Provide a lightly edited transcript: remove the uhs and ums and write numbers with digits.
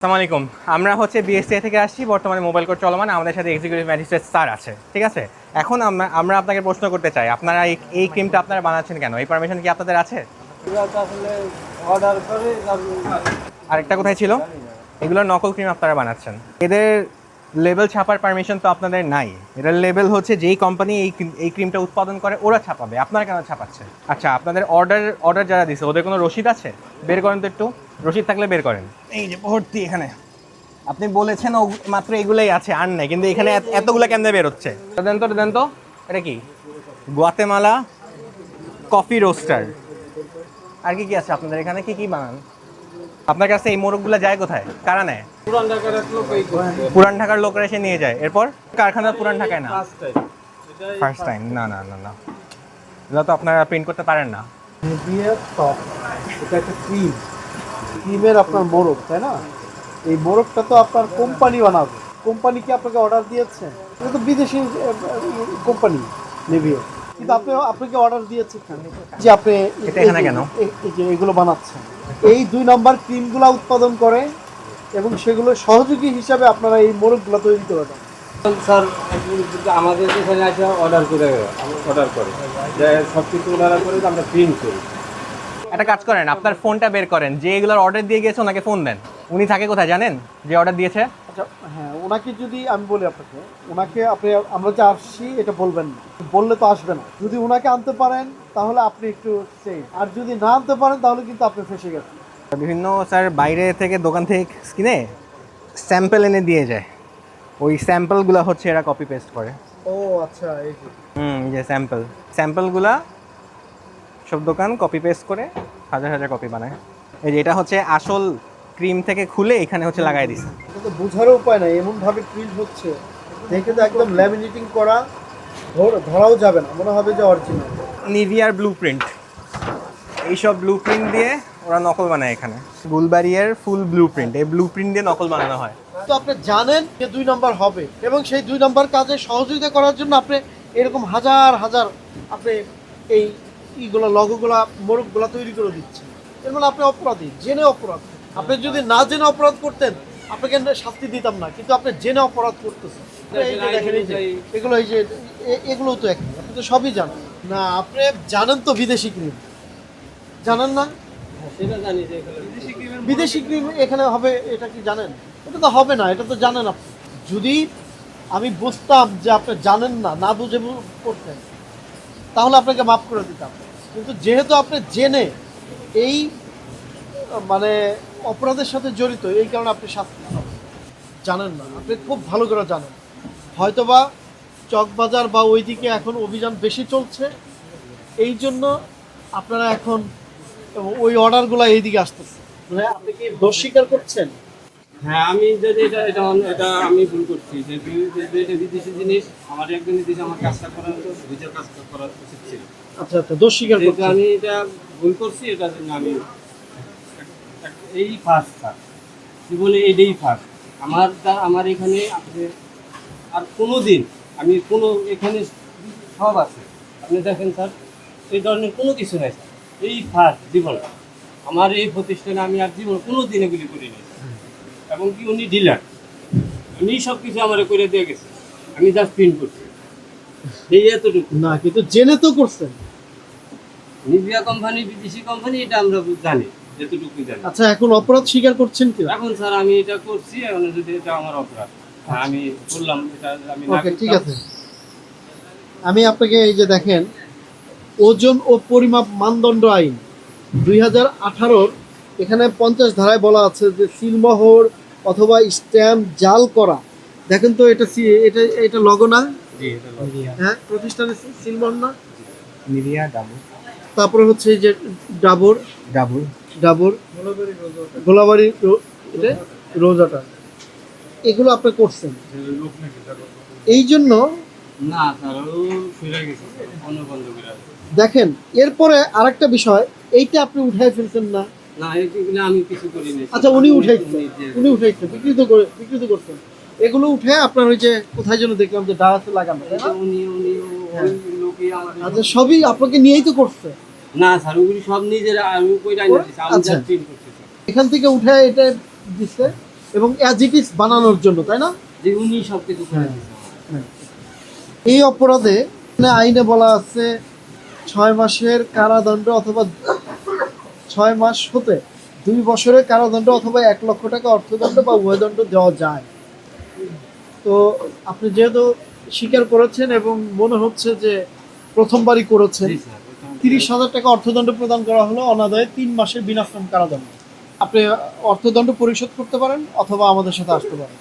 আসসালামু আলাইকুম। আমরা হচ্ছে বিএসসিআই থেকে আসছি। বর্তমানে মোবাইল কোর্ট চলমান। আমাদের সাথে এক্সিকিউটিভ ম্যাজিস্ট্রেট স্যার আছে, ঠিক আছে। এখন আমরা আপনাকে প্রশ্ন করতে চাই, আপনারা এই ক্রিমটা আপনারা বানাচ্ছেন কেন? এই পারমিশন কি আপনাদের আছে? আরেকটা কোথায় ছিল? এগুলো নকল ক্রিম আপনারা বানাচ্ছেন। এদের লেবেল ছাপার পারমিশন তো আপনাদের নাই। এটার লেবেল হচ্ছে যেই কোম্পানি এই ক্রিমটা উৎপাদন করে ওরা ছাপাবে, আপনারা কেন ছাপাচ্ছেন? আচ্ছা, আপনাদের অর্ডার যারা দিছে ওদের কোনো রসিদ আছে? বের করেন তো একটু, রসিদ থাকলে বের করেন। এই যে ভর্তি এখানে। আপনি বলেছেন মাত্র এগুলোই আছে, আর নাই, কিন্তু এখানে এতগুলো কেমনে বের হচ্ছে? দেন তো এটা কি? Guatemala coffee roaster. আর কি কি আছে আপনাদের এখানে? কি কি বানান? আপনার কাছে এই মোরগগুলো যায় কোথায়? কারা নেয়? পুরান ঢাকার লোকরা এসে নিয়ে যায়। এরপর কারখানা পুরান ঢাকায় না? First time? না না না না, এগুলো তো আপনারা প্রিন্ট করতে পারেন না। এটা একটা ক্রিমের আপনার মোরগ, তাই না? এই মোরগটা তো আপনার কোম্পানি বানাবে। কোম্পানি কি আপনাকে অর্ডার দিয়েছে? এটা তো বিদেশি কোম্পানি নেভিও, কিন্তু আপনাকে অর্ডার দিয়েছে যে আপনি এখানে কেন এই যে এগুলো বানাচ্ছেন। এই 2 নম্বর ক্রিমগুলো উৎপাদন করে এবং সেগুলো সহযোগী হিসাবে আপনারা এই মোরগগুলো তৈরি করে দেন। স্যার আমাদের এখানে আসে অর্ডার করে যে সব কিছু অর্ডার করে আমরা প্রিন্ট করি। একটা কাজ করেন, আপনার ফোনটা বের করেন, যে এগুলোর অর্ডার দিয়ে গেছে ওনাকে ফোন দেন। উনি থাকে কোথায় জানেন, যে অর্ডার দিয়েছে? আচ্ছা, হ্যাঁ, ওনাকে যদি আমি বলি ওনাকে আমরা যে আসছি এটা বলবেন না, বললে তো আসবে না। যদি ওনাকে আনতে পারেন তাহলে আপনি একটু সেফ, আর যদি না আনতে পারেন তাহলে কিন্তু আপনি ফেসে গেছেন। বিভিন্ন স্যার বাইরে থেকে দোকান থেকে কিনে স্যাম্পল এনে দিয়ে যায়। ওই স্যাম্পলগুলো হচ্ছে এরা কপি পেস্ট করে। ও আচ্ছা, এই যে স্যাম্পলগুলা সব দোকান কপি পেস্ট করে হাজার হাজার কপি বানায়। এই যে এটা হচ্ছে আসল ক্রিম থেকে খুলে এখানে হচ্ছে লাগাই দিছে। এটা তো বোঝারও উপায় নাই, এমনভাবে প্রিন্ট হচ্ছে দেখে তো একদম ল্যামিনেটিং করা, ধরাও যাবে না, মনে হবে যে অরিজিনাল। নিভিয়ার ব্লু প্রিন্ট, এইসব ব্লু প্রিন্ট দিয়ে ওরা নকল বানায় এখানে। গুলবাড়িয়ার ফুল ব্লু প্রিন্ট, এই ব্লু প্রিন্ট দিয়ে নকল বানানো হয়। তো আপনি জানেন যে 2 নম্বর হবে, এবং সেই 2 নম্বর কাজে সহযোগিতা করার জন্য আপনি এরকম হাজার হাজার আপনি এই লগোগুলা মোরগগুলা তৈরি করে দিচ্ছেন। এর মানে আপনি অপরাধী, জেনে অপরাধ। আপনি যদি না জেনে অপরাধ করতেন আপনাকে শাস্তি দিতাম না, কিন্তু আপনি জেনে অপরাধ করতেছেন। এই যে দেখেন, এগুলো তো একই, আপনি তো সবই জানেন না। আপনি জানেন তো বিদেশি ক্রিম, জানেন না? সেটা জানি যে বিদেশি ক্রিম এখানে হবে, এটা কি জানেন? এটা তো হবে না, এটা তো জানেন আপনি। যদি আমি বুঝতাম যে আপনি জানেন না, না বুঝে করতেন, তাহলে আপনাকে মাফ করে দিতাম। কিন্তু যেহেতু আপনি জেনে এই মানে অপরাধের সাথে জড়িত, এই কারণে আপনি শাস্তি পাবেন। জানেন না, আপনি খুব ভালো করে জানেন। হয়তোবা চকবাজার বা ওইদিকে এখন অভিযান বেশি চলছে, এই জন্য আপনারা এখন ওই অর্ডারগুলো এইদিকে আসতেছে। মানে আপনি কি দোষ স্বীকার করছেন? হ্যাঁ, আমি যদি এটা আমি ভুল করছি, যে এটা বিদেশি জিনিস, আমার একজন বিদেশি আমার কাজটা করার নিজের কাজটা করা উচিত ছিল। আচ্ছা আচ্ছা, দোষ স্বীকার করছেন। আমি এটা ভুল করছি, এটার জন্য আমি এই ফার্স্ট স্যার জীবনে এটাই ফার্স্ট আমার এখানে। আর কোনো দিন আমি এখানে সব আছে, আপনি দেখেন স্যার, এই ধরনের কোনো কিছু নাই স্যার। এই ফার্স্ট জীবন আমার এই প্রতিষ্ঠানে, আমি আর জীবন কোনো দিন এগুলি করিনি। এবং কি উনি ডিলার, উনি সব কিছু আমার করে দিয়ে গেছে, আমি জাস্ট প্রিন্ট করছি, এই এতটুকু না, কিন্তু জেনে তো করছেন। নিভিয়া কোম্পানি বিদেশি কোম্পানি, এটা আমরা জানি, এতটুকুই জানি। আচ্ছা, এখন অপরাধ স্বীকার করছেন কি? এখন স্যার আমি এটা করছি, এখন যদি এটা আমার অপরাধ, আমি বললাম এটা আমি না। ওকে, ঠিক আছে। আমি আপনাকে এই যে দেখেন, ওজন ও পরিমাপ মানদণ্ড আইন 2018 এখানে 50 ধারায় বলা আছে যে সিলমোহর অথবা স্ট্যাম্প জাল করা। দেখেন তো, এটা লগো না? হ্যাঁ, প্রতিষ্ঠানের সিলমোহর না? নিভিয়া ডাবল, তারপরে হচ্ছে এই যে ডাবর গোলাবাড়ি এটা রোজাটা, এগুলো আপনি করছেন। এই জন্য না স্যার, ও ফিরে গেছে অন্য বন্ধ করে। দেখেন, এরপরে আরেকটা বিষয়, এইটা আপনি উঠাই ফেলছেন না? না, এগুলো আমি কিছু করিনি। আচ্ছা, উনি উঠাইছেন, বিকৃত করছেন। এগুলো উঠে আপনার ওই যে কোথায় যেন দেখলাম যে ডায়াতে লাগানো, তাই না? উনি ওই লোকই আমাদের। আচ্ছা, সবই আপনাকে নিয়েই তো করছে। না স্যার, ওগুলি সব নিজের, আমি কইরা আইনা দিছি, আমি আচ্ছা। জাস্ট প্রিন্ট করতেছি। এখান থেকে উঠে এটা দিচ্ছে, এবং অ্যাজ ইট ইজ বানানোর জন্য, তাই না? যে উনি সব কিছু করে হ্যাঁ। দিয়েছে আমার। এই অপরাধে আইনে বলা আছে 6 মাসের কারাদণ্ড অথবা 6 মাস হতে 2 বছরের কারাদণ্ড অথবা 1 লক্ষ টাকা অর্থদণ্ড বা উভয় দণ্ড দেওয়া যায়। তো আপনি যেহেতু স্বীকার করেছেন এবং মনে হচ্ছে যে প্রথমবারই করেছেন, জি স্যার, ওটা আমি- 30,000 টাকা অর্থদণ্ড প্রদান করা হলো, অনাদায়ে 3 মাসের বিনাশ্রম কারাদণ্ড। আপনি অর্থদণ্ড পরিশোধ করতে পারেন অথবা আমাদের সাথে আসতে পারেন।